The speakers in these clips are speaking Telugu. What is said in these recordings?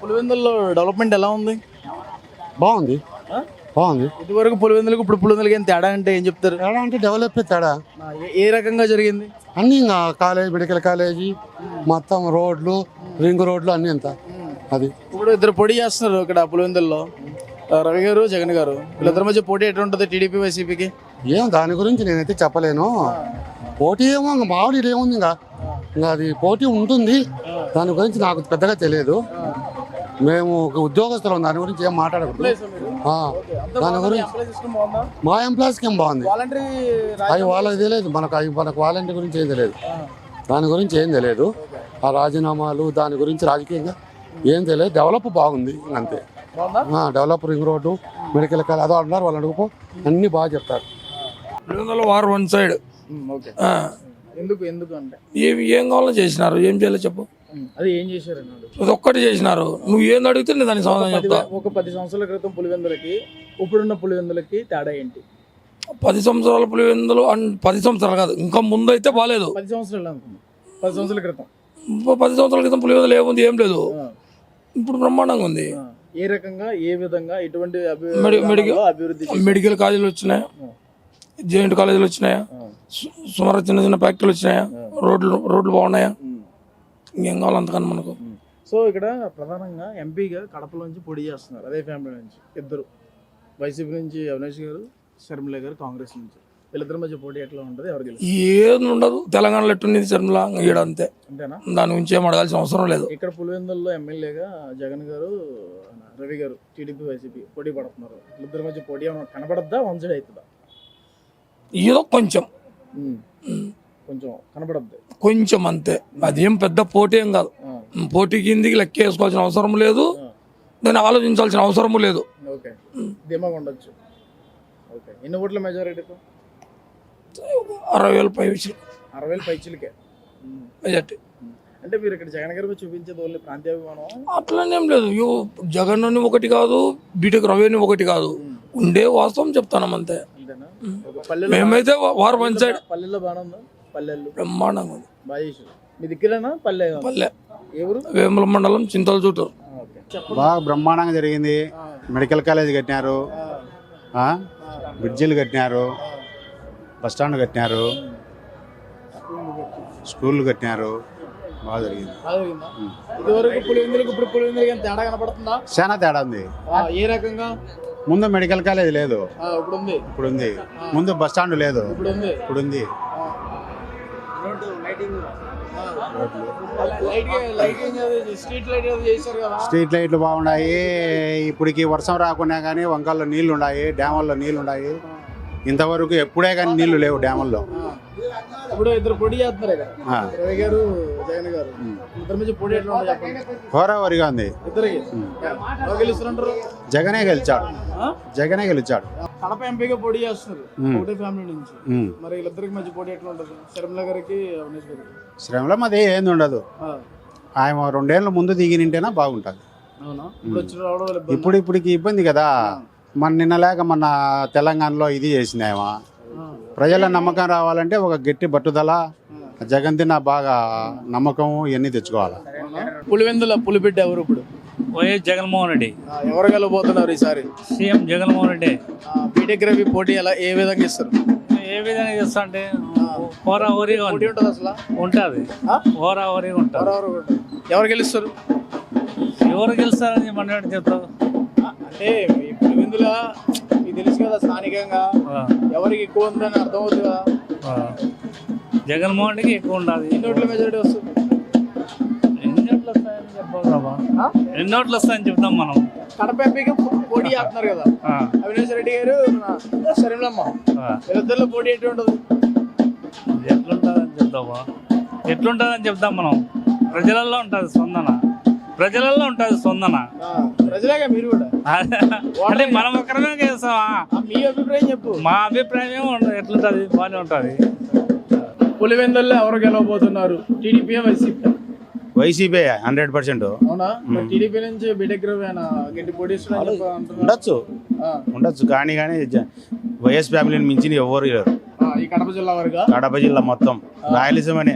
పులివెందుల్లో డెవలప్మెంట్ ఎలా ఉంది? బాగుంది. ఆ? బాగుంది. ఇదివరకు పులివెందులకు ఇప్పుడు పులివెందులకి ఏం తేడా అంటే ఏం చెప్తారు? తేడా అంటే డెవలప్ తేడా ఏ రకంగా జరిగింది? అన్నీ ఇంకా కాలేజ్ మెడికల్ కాలేజీ మొత్తం రోడ్లు రింగ్ రోడ్లు అన్నీ అంత అది. ఇప్పుడు ఇద్దరు పోటీ చేస్తున్నారు ఇక్కడ పులివెందుల్లో, రవి గారు జగన్ గారు. వీళ్ళిద్దరి మధ్య పోటీ ఎట్లా ఉంటుంది టీడీపీ వైసీపీకి? ఏం దాని గురించి నేనైతే చెప్పలేను. పోటీ ఏమో ఇంకా మామిడి ఏముంది, ఇంకా అది పోటీ ఉంటుంది. దాని గురించి నాకు పెద్దగా తెలియదు. మేము ఒక ఉద్యోగస్తులం, దాని గురించి ఏం మాట్లాడకూడదు. దాని గురించి మా ఎంప్లాయీస్కి ఏం బాగుంది, అవి వాళ్ళకి తెలియదు. మనకు వాలంటీర్ గురించి ఏం తెలియదు, దాని గురించి ఏం తెలియదు. ఆ రాజీనామాలు దాని గురించి రాజకీయంగా ఏం తెలియదు. డెవలప్ బాగుంది అంతే. Develop ring road medical college అదో అంటారు, వాళ్ళు అడుగుపో అన్నీ బాగా చెప్తారు. వార్ వన్ సైడ్ ఎందుకు అంటే ఏం కావాలో చేసినారు, ఏం చేయాలో చెప్పు. అది ఏం చేశారు అన్నాడు. అది ఒక్కటి చేసినారు. నువ్వు ఏం అడిగితే నేను దానికి సమాధానం చెప్తా. ఒక 10 సంవత్సరాల క్రితం పులివెందులకి ఇప్పుడున్న పులివెందులకి తేడా ఏంటి? 10 సంవత్సరాల పులివెందులు 10 సంవత్సరాలు కాదు, ఇంకా ముందు అయితే బాగాలేదు. 10 సంవత్సరాలు అనుకున్నాం. 10 సంవత్సరాల క్రితం 10 సంవత్సరాల క్రితం పులివెందులు ఏముంది, ఏం లేదు. ఇప్పుడు బ్రహ్మాండంగా ఉంది. ఏ రకంగా, ఏ విధంగా, ఎటువంటి అభివృద్ధి? మెడికల్ కాలేజీలు వచ్చినాయా, జెయింట్ కాలేజీలు వచ్చినాయా, సుమారు చిన్న చిన్న ఫ్యాక్టరీలు వచ్చినాయా, రోడ్లు బాగున్నాయా, ఇంకేం కావాలి అంతకన్నా మనకు. సో ఇక్కడ ప్రధానంగా ఎంపీగా కడపలోంచి పోటీ చేస్తున్నారు, అదే ఫ్యామిలీ నుంచి ఇద్దరు. వైసీపీ నుంచి అవినాష్ గారు, శర్మిల గారు కాంగ్రెస్ నుంచి. వీళ్ళిద్దరి మధ్య పోటీ ఎట్లా ఉంటుంది, ఎవరికి? ఏం ఉండదు. తెలంగాణలో ఎట్టుండేది శర్మిల ఈడ అంతే. అంతేనా? దాని గురించి ఏం అడగాల్సిన అవసరం లేదు. ఇక్కడ పులివెందుల్లో ఎమ్మెల్యేగా జగన్ గారు, రవి గారు టీడీపీ వైసీపీ పోటీ పడుతున్నారు. వీళ్ళిద్దరి మధ్య పోటీ ఏమైనా కనబడద్దా, వన్ సైడ్ అవుతుందా? ఏదో కొంచెం కనబడద్దు, కొంచెం అంతే. అదేం పెద్ద పోటీ ఏం కాదు. పోటీ కిందికి లెక్క వేసుకోవాల్సిన అవసరం లేదు, దాన్ని ఆలోచించాల్సిన అవసరము లేదు. ఓకే, ధీమాగా ఉండొచ్చు. ఓకే, ఎన్ని ఓట్ల మెజారిటీతో? 60,000 పై 60,000 పైచిలకే మెజార్టీ. అంటే మీరు ఇక్కడ జగన్ గారికి చూపించేది ఓన్లీ ప్రాంతీయాభిమానం? అట్లనేం లేదు. జగన్ అని ఒకటి కాదు, బీటెక్ రవి అని ఒకటి కాదు, ఉండే వాస్తవం చెప్తాను అంతే. మేమైతే వారు వన్ సైడ్. పల్లెల్లో బాగా ఉందా? పల్లెల్లో బ్రహ్మాండంగా ఉంది. బాగా చేసారు. మీ దగ్గరేనా పల్లె? పల్లె, ఎవరు? వేముల మండలం చింతల చూటూరు. బాగా బ్రహ్మాండంగా జరిగింది. మెడికల్ కాలేజ్ కట్టినారు, బ్రిడ్జిలు కట్టినారు, బస్టాండ్ కట్టినారు, స్కూళ్ళు కట్టినారు. బాగా జరిగింది. ఇదివరకు పులివెందులకు ఇప్పుడు పులివెందులకి ఏం తేడా కనపడుతుందా? చాలా తేడా ఉంది. ఏ రకంగా? ముందు మెడికల్ కాలేజ్ లేదు, ఇప్పుడు ఉంది. ముందు బస్టాండ్ లేదు, ఇప్పుడు ఉంది. స్ట్రీట్ లైట్లు బాగున్నాయి. ఇప్పటికి వర్షం రాకున్నా కానీ వంకల్లో నీళ్లు ఉన్నాయి, డ్యాముల్లో నీళ్లు ఉన్నాయి. ఇంతవరకు ఎప్పుడే కానీ నీళ్లు లేవు డ్యాముల్లో. ఇప్పుడు ఇద్దరు పోటీ చేస్తున్నారు, రవి గారు జగన్ గారు. ఇద్దరి మధ్య పోటీ ఎట్లా ఉంది చెప్పండి. హోరావరిగా ఉంది. ఇద్దరికి గెలుస్తున్నారు. జగనే గెలిచాడు, జగనే గెలిచాడు. కడప ఎంపీగా పోటీ చేస్తున్నారు ఒకటే ఫ్యామిలీ నుంచి. మరి వీళ్ళిద్దరికి మధ్య పోటీ ఎట్లా ఉంటుంది? శర్మిల గారికి, అవినాష్ గారికి. శ్రమల మధ్య ఏంది ఉండదు. ఆయన 2 ఏళ్ళ ముందు దిగినింటేనా బాగుంటుంది. ఇప్పటికి ఇబ్బంది కదా. నిన్న లేక మన తెలంగాణలో ఇది చేసినాయమా. ప్రజల నమ్మకం రావాలంటే ఒక గట్టి పట్టుదల, జగన్ తిన్న బాగా నమ్మకం ఇవన్నీ తెచ్చుకోవాలి. పులివెందుల పులిబిడ్డ ఎవరు ఇప్పుడు? వైఎస్ జగన్మోహన్ రెడ్డి. ఎవరు గెలబోతున్నారు ఈసారి? సీఎం జగన్మోహన్ రెడ్డి. బీటెక్ రవి పోటీ ఏ విధంగా ఇస్తారు? ఏ విధంగా చేస్తా అంటే హోరాహోరీగా ఉంటుంది. అసలు ఉంటుంది, హోరాహోరీగా ఉంటుంది. ఎవరు గెలుస్తారు? ఎవరు గెలుస్తారని మన చెప్తారు. అంటే ఈ పులివెందుల మీకు తెలుసు కదా, స్థానికంగా ఎవరికి ఎక్కువ ఉందని అర్థమవుతుంది కదా. జగన్మోహన్ రెడ్డికి ఎక్కువ ఉండాలి. ఎన్ని ఓట్ల మెజారిటీ వస్తుంది? ఎన్ని ఓట్లు వస్తాయని చెప్పాలమ్మా, ఎన్ని ఓట్లు వస్తాయని చెప్తాం మనం. కడప ఎంపీకి పోటీ చేస్తున్నారు కదా, అవినాష్ రెడ్డి గారు, శర్మిలమ్మ. వీళ్ళిద్దరిలో పోటీ ఎట్లా ఉంటుంది? ఎట్లుంటుందని చెప్తామా, ఎట్లుంటుందని చెప్తాం మనం. ప్రజలలో ఉంటుంది స్పందన, ప్రజలలో ఉంటుంది స్పందన. ప్రజలేగా మీరు కూడా. అంటే మనం ఒక్కరమే చేస్తామా? మీ అభిప్రాయం చెప్పు. మా అభిప్రాయం ఏమో ఎట్లుంటుంది, బాగానే ఉంటుంది. పులివెందుల్లో ఎవరు గెలవబోతున్నారు? టీడీపీ, వైసీపీ? వైసీపీ 100%. అవునా? టీడీపీ నుంచి బీటెక్ రవి గట్టి పోటీ ఉండొచ్చు కానీ వైఎస్ ఫ్యామిలీని మించిన ఎవరు లేరు. ఈ కడప జిల్లా వరకు, కడప జిల్లా మొత్తం రాయలసీమనే.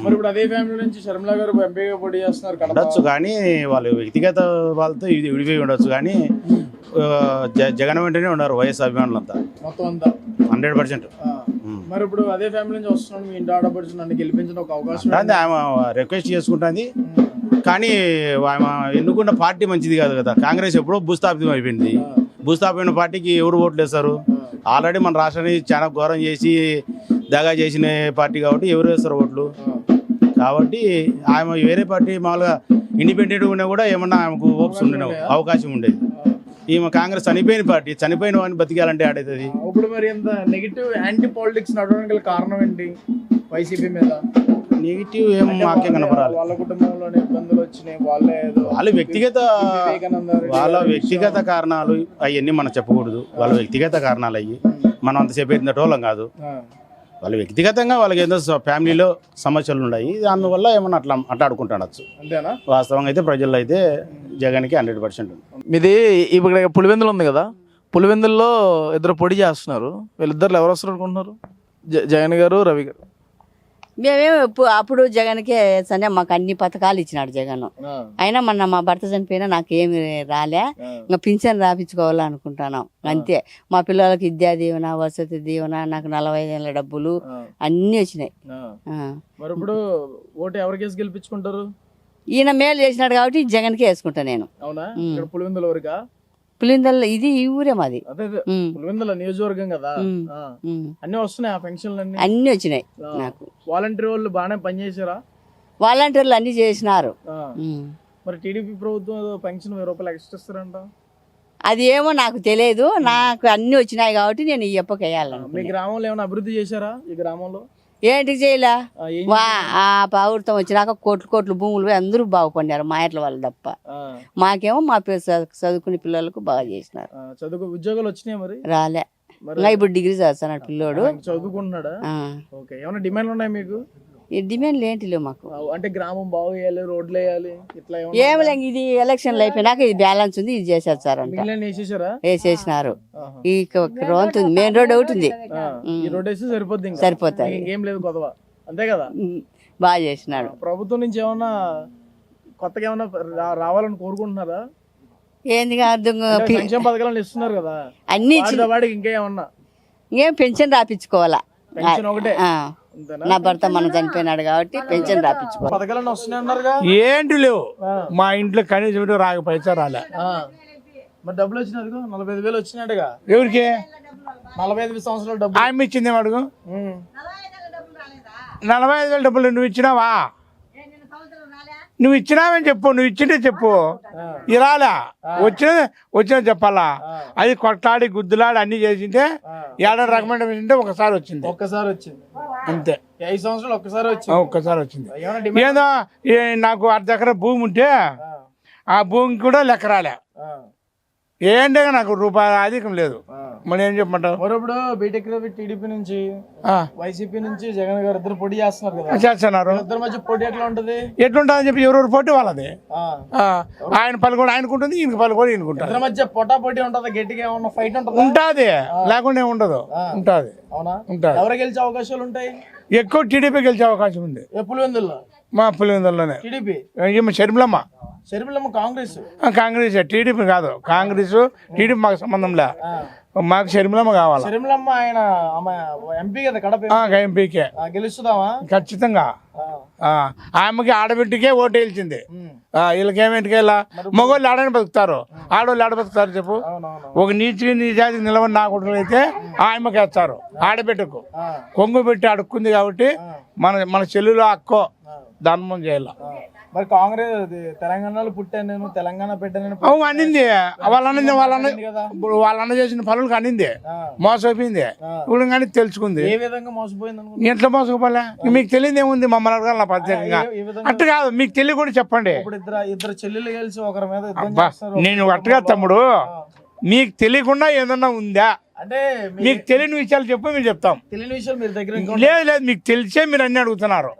మరి ఇప్పుడు అదే ఫ్యామిలీ నుంచి షర్మిల గారు ఎంపీగా పోటీ చేస్తున్నారు కడప. ఉండొచ్చు కానీ వాళ్ళు వ్యక్తిగత వాళ్ళతో ఇది విడిపోయి ఉండొచ్చు కానీ జగన్ వెంటనే ఉన్నారు వైఎస్ అభిమానులంతా మొత్తం అంతా 100%. మరి ఇప్పుడు అదే ఫ్యామిలీ నుంచి వస్తున్నాడు మీ ఇంటి ఆడపడుచు నన్ను గెలిపించిన ఒక అవకాశం అంటే ఆమె రిక్వెస్ట్ చేసుకుంటుంది కానీ ఆమె ఎన్నుకున్న పార్టీ మంచిది కాదు కదా. కాంగ్రెస్ ఎప్పుడో భూస్థాపితం అయిపోయింది. భూస్థాపిత పార్టీకి ఎవరు ఓట్లు వేస్తారు? ఆల్రెడీ మన రాష్ట్రాన్ని చాలా ఘోరం చేసి దగా చేసిన పార్టీ కాబట్టి ఎవరు వేస్తారు ఓట్లు? కాబట్టి ఆమె వేరే పార్టీ మామూలుగా ఇండిపెండెంట్గా ఉన్నా కూడా ఏమన్నా ఆమెకు ఓప్స్ ఉండే అవకాశం ఉండేది. ఈమె కాంగ్రెస్ చనిపోయిన పార్టీ, చనిపోయిన వాడిని బతికాలంటే ఆడవుతుంది. ఇప్పుడు మరి ఎంత నెగిటివ్ యాంటీ పాలిటిక్స్ నడవడానికి గల కారణం ఏంటి వైసీపీ మీద? నెగిటివ్ ఏం మాకే కనపడాలి. వాళ్ళ కుటుంబంలోనే ఇబ్బందులు వచ్చినాయి, వాళ్ళ వ్యక్తిగత కారణాలు అవన్నీ మనం చెప్పకూడదు. వాళ్ళ వ్యక్తిగత కారణాలు అయ్యి మనం అంతసేపు ఎత్తినటోళ్ళం కాదు. వాళ్ళు వ్యక్తిగతంగా వాళ్ళకి ఏదో ఫ్యామిలీలో సమస్యలు ఉన్నాయి, దానివల్ల ఏమన్నా అట్లా ఆడుకుంటాడచ్చు. అంతేనా? వాస్తవంగా అయితే ప్రజల్లో అయితే జగన్కి 100% ఉంది. మీది ఇప్పుడు పులివెందులు ఉంది కదా, పులివెందుల్లో ఇద్దరు పొడి చేస్తున్నారు. వీళ్ళిద్దరు ఎవరు వస్తారు అనుకుంటున్నారు? జగన్ గారు, రవి గారు. మేమేమో అప్పుడు జగన్కే సరే మాకు అన్ని పథకాలు ఇచ్చినాడు జగన్. అయినా మొన్న మా భర్త చనిపోయినా నాకేమి రాలే. ఇంకా పింఛన్ రాపించుకోవాలనుకుంటున్నాం అంతే. మా పిల్లలకి విద్యా దీవెన, వసతి దీవెన, నాకు 45 ఏళ్ళ డబ్బులు అన్నీ వచ్చినాయి. మరి ఇప్పుడు ఓటు ఎవరికేసి గెలిపించుకుంటారు? ఈయన మేలు చేసినాడు కాబట్టి జగన్కే వేసుకుంటా నేను. అవునా? ఇక్కడ పులివెందుల వరకా? పులిందల్ ఇది ఈ ఊరే మాది. అదే పులివెందుల నియోజకవర్గం కదా. అన్ని వస్తున్నాయి ఆ పెన్షన్లు అన్ని వచ్చినాయి నాకు. వాలంటీర్ వాళ్ళు బాగానే పనిచేసారా? వాలంటీర్లు అన్ని చేసినారు. మరి టీడీపీ ప్రభుత్వం ఏదో పెన్షన్ 1000 రూపాయలు ఎక్స్ట్రా ఇస్తారంట. అది ఏమో నాకు తెలియదు. నాకు అన్ని వచ్చినాయి కాబట్టి నేను ఈ ఎప్పకి వేయాలను. మీ గ్రామంలో ఏమైనా అభివృద్ధి చేశారా? ఈ గ్రామంలో ఏంటి చేయలే. ఆ ప్రభుత్వం వచ్చినాక కోట్లు భూములు పోయి అందరూ బాగుపడినారు, మా ఎట్ల వాళ్ళు తప్ప. మాకేమో మా చదువుకునే పిల్లలకు బాగా చేసినారు. చదువు ఉద్యోగాలు వచ్చినాయి మరి? రాలే. ఇంకా ఇప్పుడు డిగ్రీ చదువుతున్నాడు పిల్లోడు. చదువుకుంటున్నాడా? ఓకే. ఏమైనా డిమాండ్లు ఉన్నాయి మీకు? డిమాండ్లు ఏంటి లేవు మాకు. అంటే గ్రామం బాగు చేయాలి, రోడ్లు వేయాలి, ఇట్లా ఏమి లేదు. ఇది ఎలక్షన్లు అయిపోయినాక ఇది బ్యాలెన్స్ ఉంది, ఇది చేసేస్తారంట. వేసేసినారు. ఈ రోడ్ ఉంది, మెయిన్ రోడ్ ఒకటి ఉంది. సరిపోతుంది. ఇంకేం లేదు కొత్తగా, అంతే కదా? బాగా చేసినాడు. ప్రభుత్వం నుంచి ఏమన్నా కొత్తగా ఏమన్నా రావాలని కోరుకుంటున్నారా? ఏంది అర్థం. సంక్షేమ పథకాలను ఇస్తున్నారు కదా అన్ని వాడికి ఇంకా ఏమన్నా ఇంకేం పెన్షన్ రాపించుకోవాలా? పెన్షన్ ఒకటే. నా భర్త మన చనిపోయినాడు కాబట్టి పెన్షన్ రాపించుకోవాలి. పథకాలను వస్తున్నాయి అన్నారుగా? ఏంటి లేవు మా ఇంట్లో, కనీసం రాక పైసా రాలే. మరి డబ్బులు వచ్చినది 45,000 వచ్చినట్టుగా. ఎవరికి? 45 సంవత్సరాల డబ్బు ఆమె ఇచ్చింది అడుగు. 45,000 డబ్బులు నువ్వు ఇచ్చినావా? నువ్వు ఇచ్చినావని చెప్పు, నువ్వు ఇచ్చింటే చెప్పు. ఇరాలా వచ్చినా చెప్పాలా? అది కొట్లాడి గుద్దులాడి అన్ని చేసింటే 7 రికమెండేషన్ ఉంటే ఒక్కసారి వచ్చింది. అంతే. 5 సంవత్సరాలు ఒక్కసారి వచ్చింది. ఏదో నాకు 1/2 ఎకరా భూమి ఉంటే ఆ భూమికి కూడా లెక్క రాలే. ఏంటే నాకు రూపాయి అధికం లేదు. మరి ఏం చెప్పమంటావు? మరొప్పుడు బీటెక్ రవి టీడీపీ నుంచి, వైసీపీ నుంచి జగన్ గారు ఇద్దరు పోటీ చేస్తున్నారు కదా. చేస్తున్నారు. ఇద్దరి మధ్య పోటీ ఎట్లా ఉంటది? ఎట్లుంటుందని చెప్పి ఎవరెవరు పోటీ వాళ్ళది. ఆయన పలు కూడా ఆయనకుంటుంది, ఈయనకి పలు కూడా ఈయనకుంటుంది. ఇద్దరి మధ్య పోటీ ఉంటది, గట్టిగా ఏమన్నా ఫైట్ ఉంటుంది? ఉంటుంది, లేకుండా ఉండదు. ఉంటుంది. అవునా? ఉంటుంది. ఎవరు గెలిచే అవకాశాలు ఉంటాయి? ఎక్కువ టీడీపీ గెలిచే అవకాశం ఉంది. పులివెందుల్లో? మా పులివెందుల్లోనే టీడీపీ. షర్మిలమ్మ కాంగ్రెస్. కాంగ్రెస్, టీడీపీ కాదు. కాంగ్రెస్ టీడీపీ మాకు సంబంధం లే. మాకు షర్మిలమ్మ కావాలి. షర్మిలమ్మ ఆయన ఎంపీ కదా, కడప ఎంపీకే గెలుస్తుందామా? ఖచ్చితంగా. ఆమెకి ఆడబిడ్డకే ఓటు వేల్చింది. వీళ్ళకేమేంటికి వెళ్ళా? మగవాళ్ళు ఆడని బతుకుతారు, ఆడవాళ్ళు ఆడ బతుకుతారు చెప్పు. ఒక నీతికి నిలవని నా కొడుకులు అయితే ఆమెకి వేస్తారు. ఆడబిడ్డకు కొంగు పెట్టి అడుక్కుంది కాబట్టి మన చెల్లులో అక్కో ధర్మం చేయాల. మరి కాంగ్రెస్ తెలంగాణలో పుట్టాను నేను, తెలంగాణ పెట్టాను అనింది. వాళ్ళన్న చేసిన పనులకు అనింది, మోసపోయింది. ఇప్పుడు కానీ తెలుసుకుంది. ఏ విధంగా మోసపోయింది? ఎట్లా మోసపోలే? మీకు తెలియదు ఏముంది? మమ్మల్ని అడగాల ప్రత్యేకంగా. అట్టు కాదు, మీకు తెలియ కూడా చెప్పండి. ఇద్దరు చెల్లెలు కలిసి ఒకరి మీద నేను అట్టుగా తమ్ముడు, మీకు తెలియకుండా ఏదన్నా ఉందా అంటే? మీకు తెలియని విషయాలు చెప్పు, మేము చెప్తాం. తెలియని విషయాలు మీరు దగ్గర లేదు, మీకు తెలిసే మీరు అన్ని అడుగుతున్నారు.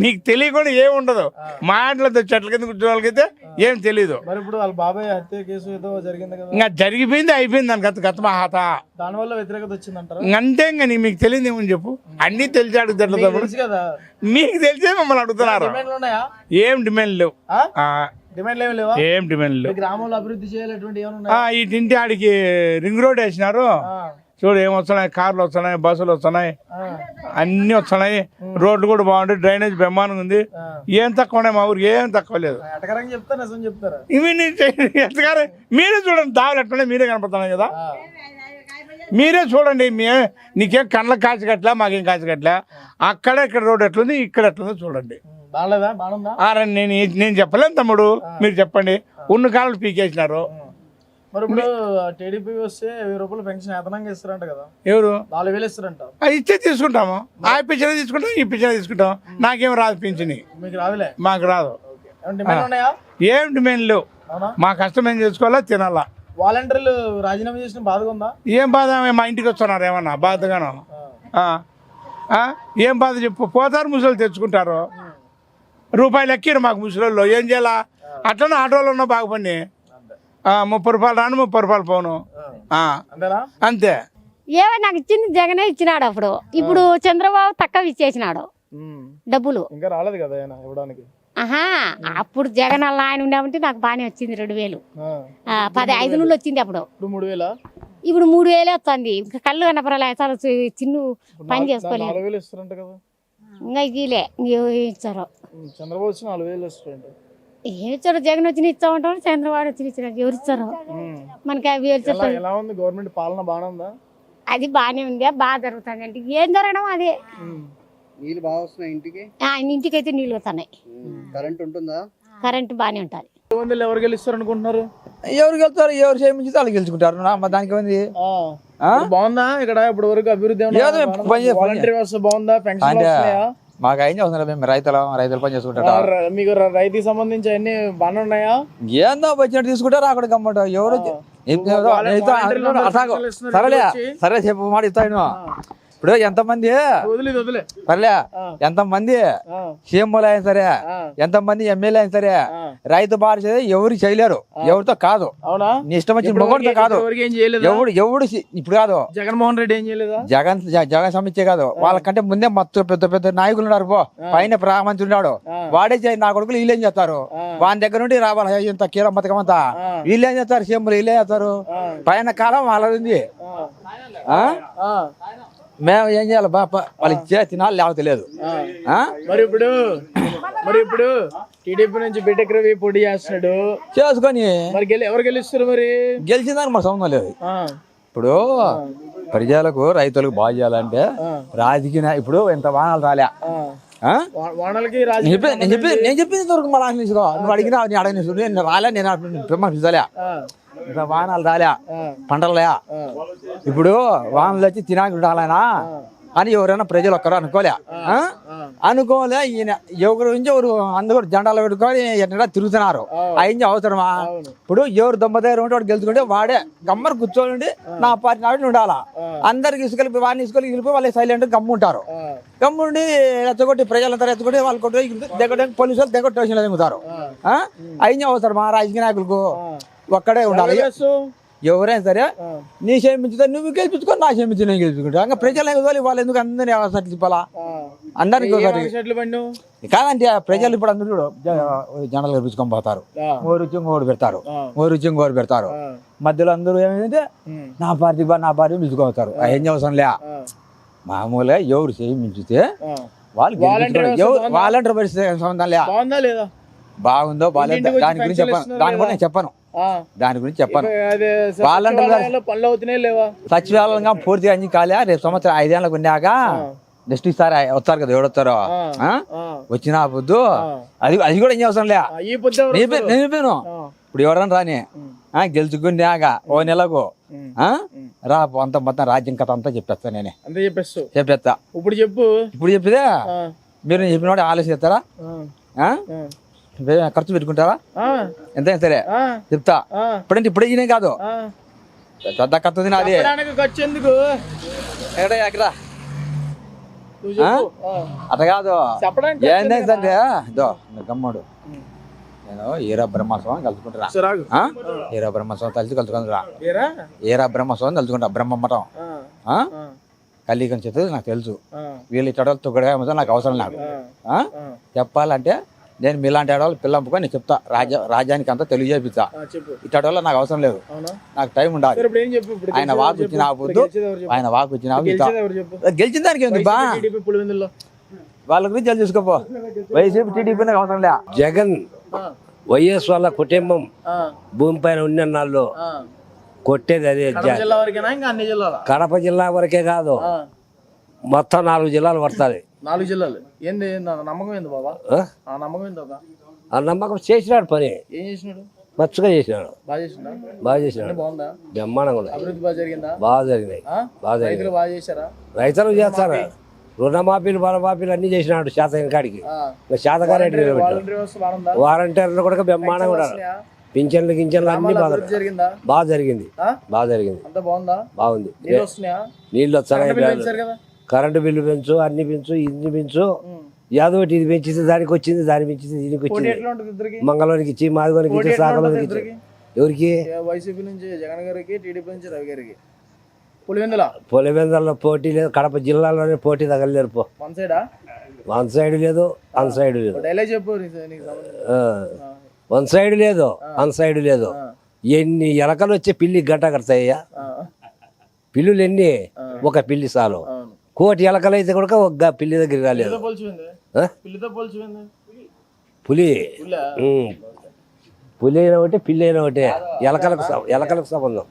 మీకు తెలియకుండా ఏం ఉండదు. మా ఇంట్లో చెట్ల కింద కూర్చున్న వాళ్ళకైతే ఏం తెలీదు. మరి ఇప్పుడు వాళ్ళ బాబాయ్ హత్య కేసు ఏదో జరిగింది కదా, ఇంకా జరిగిపోయింది, అయిపోయింది. దాని గత మహాత దానివల్ల వ్యతిరేకత వచ్చిందంటారా? అంతే. ఇంకా నీకు తెలియదు ఏమని చెప్పు. అన్నీ తెలిసి అడుగుతాడు. తెలుసు కదా, మీకు తెలిసే మమ్మల్ని అడుగుతున్నారు. డిమాండ్లు ఉన్నాయా? ఏం డిమాండ్ లేవు. డిమాండ్లు ఏమి లేవా? ఏం డిమాండ్ లేవు. గ్రామంలో అభివృద్ధి చేయాలటువంటి ఏమైనా ఉన్నాయా? ఈ ఇంటి ఆడికి రింగ్ రోడ్ వేసినారు. చూడు ఏం వస్తున్నాయి, కార్లు వస్తున్నాయి, బస్సులు వస్తున్నాయి, అన్ని వస్తున్నాయి. రోడ్లు కూడా బాగుంటాయి, డ్రైనేజ్ బ్రహ్మాండంగా ఉంది. ఏం తక్కువ ఉన్నాయి మా ఊరికి, ఏం తక్కువ లేదు. ఎటకరంగా చెప్తా, నిజం చెప్తారా? ఇవి మీరే చూడండి, దావులు ఎట్లా మీరే కనపడుతున్నాయి కదా, మీరే చూడండి. నీకేం కళ్ళకి కాచి కట్టలే, మాకేం కాచి కట్టలే. అక్కడ ఇక్కడ రోడ్ ఎట్లుంది, ఇక్కడ ఎట్లుందో చూడండి. బాగాలేదా? బాగుందా? నేను చెప్పలేను తమ్ముడు, మీరు చెప్పండి. ఉన్న కాళ్ళు పీకేసినారు. మరి ఇప్పుడు టీడీపీ వస్తే 1000 రూపాయలు పెన్షన్ అదనంగా ఇస్తారంట కదా, ఎవరు? 4000 ఇస్తారంట. అది ఇచ్చే తీసుకుంటాము. ఆ పింఛన్ తీసుకుంటాం, ఈ పింఛన్ తీసుకుంటాం. నాకేం రాదు పింఛని. మీకు రాదులే? మాకు రాదు. డిమాండ్ ఉన్నాయా? ఏం డిమాండ్ లేవు. మా కష్టం ఏం చేసుకోవాలా, తినాలా. వాలంటీర్లు రాజీనామా చేసిన బాధగా ఉందా? ఏం బాధ? మా ఇంటికి వస్తున్నారు ఏమన్నా బాధగాను? ఏం బాధ చెప్పు. పోతారు, ముసలు తెచ్చుకుంటారు. రూపాయలు ఎక్కిరు మాకు ముసలిలో. ఏం చేయాలా? అట్లనే ఆటోలో ఉన్నా బాగుపడి 30 రూపాయలు రాను, 30 రూపాయలు పోను. అంతే. ఏవో నాకు ఇచ్చింది జగనే ఇచ్చినాడు అప్పుడు. ఇప్పుడు చంద్రబాబు తక్కువ ఇచ్చేసినాడు డబ్బులు. ఇంకా రాలేదు కదా ఇవ్వడానికి. అప్పుడు జగన్ అలా ఆయన ఉండేమంటే నాకు బాగానే వచ్చింది 2000. 5 నుండి వచ్చింది అప్పుడు. ఇప్పుడు 3000. ఇప్పుడు 3000 వస్తుంది. ఇంకా కళ్ళు కనపరాలే, అసలు చిన్న పని చేసుకోలేదు. 4000 ఇస్తారంట కదా. ఇంకా ఇదిలే ఇచ్చారు. చంద్రబాబు వచ్చి 4000 ఇస్తారంట. ఏమి ఇచ్చారు? జగన్ వచ్చి ఇస్తామంటారు, చంద్రబాబు వచ్చి ఇచ్చారు. ఎవరు ఇచ్చారు మనకి? అవి ఎలా ఉంది గవర్నమెంట్ పాలన? బాగానే ఉందా? అది బాగానే ఉంది, బాగా జరుగుతుంది. అంటే ఏం జరగడం అదే. నీళ్ళు బాగా వస్తున్నాయి ఇంటికి? ఇంటికి అయితే నీళ్ళు వస్తున్నాయి. కరెంట్ ఉంటుందా? కరెంట్ బాగానే ఉంటుంది. ఎవరు గెలుస్తారు అనుకుంటున్నారు? ఎవరు గెలుస్తారు? ఎవరు చేయించి వాళ్ళు గెలుచుకుంటారు. దానికి ఉంది. బాగుందా ఇక్కడ ఇప్పుడు వరకు అభివృద్ధి? వాలంటీర్ వ్యవస్థ బాగుందా? పెన్షన్ వస్తున్నాయా? మాకు ఏం చేస్తున్నారు, మేము రైతుల పని చేసుకుంటారు. మీకు రైతుకి సంబంధించి అన్ని బాగానే ఉన్నాయా? ఏందో వచ్చినట్టు తీసుకుంటారు. అక్కడ గమ్మట ఎవరు సరే చెప్పు మాట ఇస్తాను. ఇప్పుడు ఎంతమంది పర్లే, ఎంతమంది సీఎంలు అయినా సరే, ఎంతమంది ఎమ్మెల్యే అయినా సరే, రైతు భారత ఎవరు చేయలేరు. ఎవరితో కాదు, నీ ఇష్టం వచ్చిన మొగడితో కాదు. ఎవడు ఇప్పుడు కాదు. జగన్మోహన్ రెడ్డి ఏం చేయలేదా? జగన్ సమస్య కాదు. వాళ్ళకంటే ముందే మొత్తం పెద్ద పెద్ద నాయకులు ఉన్నారు. పైన ప్రధానమంత్రి ఉన్నాడు, వాడే నా కొడుకులు వీళ్ళేం చేస్తారు. వాని దగ్గర నుండి రావాలి ఇంత కీరం బతకం అంతా. వీళ్ళేం చేస్తారు? సీఎంలు వీళ్ళేం చేస్తారు. పైన కాలం వాళ్ళది ఉంది. మేము ఏం చేయాలి? బాప వాళ్ళు ఇచ్చే తినాలి, లేకపోతే లేదు. మరి ఇప్పుడు టీడీపీ నుంచి బిటెక్ రవి పొడి చేస్తున్నాడు చేసుకొని ఎవరు గెలుస్తారు? మరి గెలిచిందానికి మాకు సంబంధం లేదు. ఇప్పుడు ప్రజలకు రైతులకు బాగు చేయాలంటే రాజకీయ ఇప్పుడు ఇంత వాహనాలు రాలే. నేను చెప్పింది వరకు మా రాజకీయ నువ్వు అడిగినా నేను అడగని రాలే. నేను ఇంకా వాహనాలు రాలే, పంటలే. ఇప్పుడు వాహనాలు వచ్చి తినాకి ఉండాలనా అని ఎవరైనా ప్రజలు ఒక్కరు అనుకోలే. ఈయన ఎవరు నుంచి ఎవరు అందరూ జెండాలు పెట్టుకొని ఎట్లా తిరుగుతున్నారు. అయింది అవసరమా? ఇప్పుడు ఎవరు దొంగ ఉంటే వాడు గెలుచుకుంటే వాడే గమ్మరు కూర్చోండి నా పార్టీ నాటి ఉండాలా. అందరికి ఇసుకెళ్ళి వాడిని ఇసుకెళ్ళి వెళ్ళిపోయి వాళ్ళే సైలెంట్ గమ్ముంటారు. గమ్ముండి రెచ్చగొట్టి ప్రజలంతా రెచ్చగొట్టి వాళ్ళు కొట్టి దగ్గర పోలీసులు దగ్గర స్టేషన్లో దిగుతారు. అయింది అవసరమా? రాజకీయ నాయకులకు ఒక్కడే ఉండాలి. ఎవరైనా సరే నీ క్షమించుతా నువ్వు గెలిపించుకో, నా క్షమించు నేను గెలిపించుకుంటా. ఇంకా ప్రజలు వాళ్ళు ఎందుకు అందరినీ అవసరం చెప్పాలా? అందరికి కాదంటే ప్రజలు ఇప్పుడు అందరూ జనాలు గెలిపించుకొని పోతారు. ఓ రుచి ఇంకోటి పెడతారు, ఓ రుచి ఇంకోటి పెడతారు. మధ్యలో అందరూ ఏమైందంటే నా పార్టీ పిలుచుకోతారు. ఏం అవసరం లే. మామూలుగా ఎవరు క్షమించితే వాళ్ళు వాలంటీర్ పరిస్థితి సంబంధం లేదా? బాగుందో బాగాలేదు దాని గురించి చెప్పను. దాని కూడా నేను చెప్పను. దాని గురించి చెప్పను. సచివాలయంగా పూర్తిగా అన్ని కాలే. రేపు సంవత్సరం 5 ఏళ్ళకు ఉన్నాక నెక్స్ట్ ఈసారి వస్తారు కదా, ఎవడొస్తారో వచ్చిన పొద్దు అది కూడా ఏం అవసరం లే. నేను చెప్పాను ఇప్పుడు ఎవరన్నా రాని గెలుచుకున్నాక ఓ నెలకు రా అంత మొత్తం రాజ్యం కథ అంతా చెప్పేస్తా. నేనే చెప్పేస్తా. ఇప్పుడు చెప్పితే మీరు చెప్పిన ఆలోచన చేస్తారా? ఖర్చు పెట్టుకుంటారా? ఎంతైనా సరే చెప్తా. ఇప్పుడంటే ఇప్పుడే ఈయన కాదు, పెద్ద ఖర్చు నాది. ఖర్చు ఎందుకు? నువ్వు చెప్పు. అట్ట కాదు చెప్పడానికి ఏంటంటే ఇదో గమ్మడు నేను ఈరా బ్రహ్మోత్సవం కలుసుకుంటున్నా సరే, ఆగు. ఈరా బ్రహ్మోత్సవం తలిసి కలుసుకుంటున్నా ఏరా? ఈరా బ్రహ్మోత్సవం తలుచుకుంటా బ్రహ్మమ్మటం ఆ, కలిగని చెప్పి నాకు తెలుసు ఆ, వీళ్ళు ఇట్టడోళ్ళు తుగ్గడే నాకు అవసరం నాకు ఆ, చెప్పాలంటే నేను మీలాంటి ఆడవాళ్ళు పిల్లంపుకొని నేను చెప్తా రాజ్యానికి అంతా తెలియజేపిస్తా ఆ, చెప్పు. ఇట్టడోళ్ళ నాకు అవసరం లేదు అవునా? నాకు టైం ఉండాలి సరే, ఇప్పుడు ఏం చెప్పు? ఇప్పుడు ఆయన గెలిచేది వాకు ఎవరు వచ్చిన చెప్పు? ఆపుద్దు ఇప్పుడు గెలిచేది ఎవరు చెప్పు? ఆయన వాకు వచ్చిన ఆపు ఇస్తా. గెలిచేది ఎవరు చెప్పు? గెలిచిన దానికి ఏంది బా వైసీపీ, టీడీపీ, పులివెందుల్లో. వాళ్ళ గురించి వాళ్ళు చూసుకోపో వైసీపీ టీడీపీ నాకు అవసరం లే జగన్ ఆ, వైఎస్ వాళ్ళ కుటుంబం ఆ, భూమి పైన ఉన్న నాళ్ళు ఆ. కొట్టేది అదే కడప జిల్లా వరకేనా ఇంకా అన్ని జిల్లాల? కడప జిల్లా వరకే కాదు, మొత్తం 4 జిల్లాలు పడుతుంది. 4 జిల్లాలు. ఏంది నా నమ్మకం ఏంది బాబా? ఆ? ఆ నమ్మకం ఏంది బాబా? ఆ నమ్మకం చేసినాడు పని, ఏం చేసినాడు? మచ్చుగా చేసినాడు, బాగా చేసిందా? బాగా చేసినాడు, బాగుందా? బ్రహ్మాండంగా ఉన్నాయి, అభివృద్ధి బాగా జరిగిందా? బాగా జరిగినాయి, ఆ? బాగా జరిగినాయి. రైతులు బాగా చేశారా? రైతులు చేస్తారు, రుణమాఫీలు బలమాఫీలు అన్ని చేసినాడు శాతైన కాడికి. ఆ. ఇంకా శాతకారెడ్డి నిలబెట్టాడు, వాలంటీర్ వ్యవస్థ బాగుందా? వారంటీర్లు కూడా బ్రహ్మాండంగా ఉన్నారు, పింఛన్లు గింఛన్లు అన్ని బాగా అభివృద్ధి జరిగిందా? బాగా జరిగింది, ఆ? బాగా జరిగింది, అంతా బాగుందా? బాగుంది. నీళ్ళు వస్తున్నాయా? నీళ్ళు కరెంటు బిల్లు వస్తున్నాయి, పెంచారు కదా? కరెంటు బిల్లు పెంచు, అన్ని పెంచు, ఇన్ని పెంచు, ఉం. యాదోటి ఇది పెంచింది దానికి వచ్చింది, దాని పెంచింది దీనికి పోటీ వచ్చింది, ఎట్లా ఉంటుంది ఇద్దరికి? మంగళవానికి ఇచ్చి మాదిగోనికి పోటీ ఇచ్చి ఎట్లా ఉంటుంది సాగలోనికి ఇచ్చి. ఇద్దరికి? ఎవరికి? వైసీపీ నుంచి జగన్ గారికి, టీడీపీ నుంచి రవి గారికి. పులివెందుల పొలివెందల్లో పోటీ లేదు, కడప జిల్లాలోనే పోటీ తగలేరు పో. వన్ సైడా? వన్ సైడ్ లేదు, అన్ సైడ్ లేదు, డైలాగ్ చెప్పు నీకు సంబంధించి. వన్ సైడ్ లేదు, అన్ సైడ్ లేదు. ఎన్ని ఎలకలు వచ్చే పిల్లి గంట కడతాయ్యా? పిల్లులు ఎన్ని? ఒక పిల్లి చాలు. అవును. కోటి ఎలకలు అయితే కూడా ఒక పిల్లి దగ్గరికి రాలేదు. పిల్లితో పోల్చిపోయింది. ఆ? పిల్లితో పోల్చిపోయింది. పులి పులా? పులి అయినా ఒకటే, పిల్లి అయినా ఒకటే, ఎలకలకు సంబంధం.